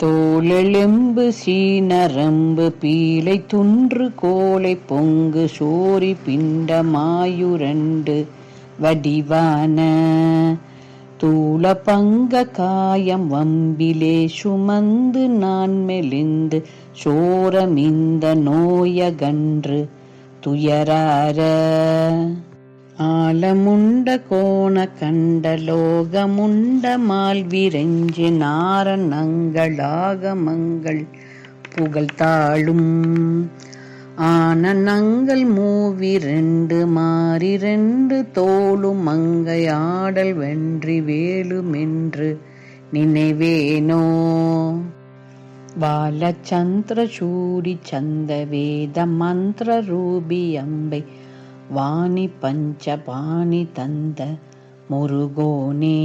தோளெலும்பு சீனரம்பு பீலை துன்று கோலை பொங்கு சோரி பிண்டமாயுரண்டு வடிவான தூள பங்க காயம் வம்பிலே சுமந்து நான் மெலிந்து சோரமிந்த நோயகன்று துயரார ஆலமுண்ட கோண கண்ட லோகமுண்ட மால்விரெஞ்சு நாரணங்களாகமங்கள் புகழ்த்தாளும் ஆனனங்கள் மூவிரண்டு மாறிரண்டு தோளும் மங்கை ஆடல் வென்றி வேலுமென்று நினைவேனோ பாலச்சந்திர சூடி சந்த வேத மந்திர ரூபி அம்பை வாணி பஞ்சபாணி தந்த முருகோனே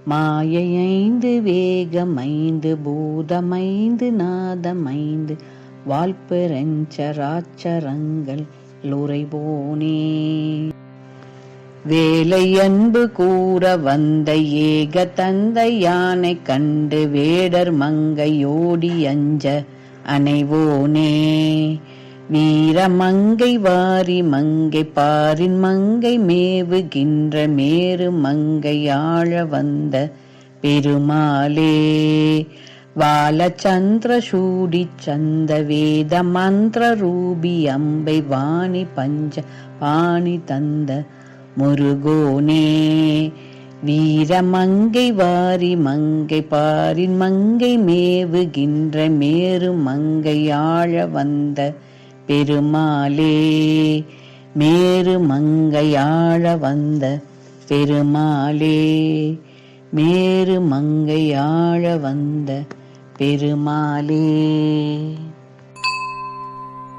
மாயைந்து வேகமைந்து பூதமைந்து நாதமைந்து வால்பெருஞ்சராச்சரங்கள் உறைவோனே வேலை அன்பு கூற வந்த ஏக தந்தை யானை கண்டு வேடர் மங்கையோடி அஞ்ச அனைவோனே வீரமங்கை வாரி மங்கை பாரின் மங்கை மேவுகின்ற மேரு மங்கை ஆழ வந்த பெருமாளே பாலச்சந்திர சூடி சந்த வேத மந்திர ரூபி அம்பை வாணி பஞ்ச பாணி தந்த முருகோனே வீரமங்கை வாரி மங்கை பாரின் மங்கை மேவுகின்ற மேரு மங்கை ஆழ வந்த பெருமாளே மேரு மங்கையாழ வந்த பெருமாளே மேரு மங்கையாழ வந்த பெருமாளே.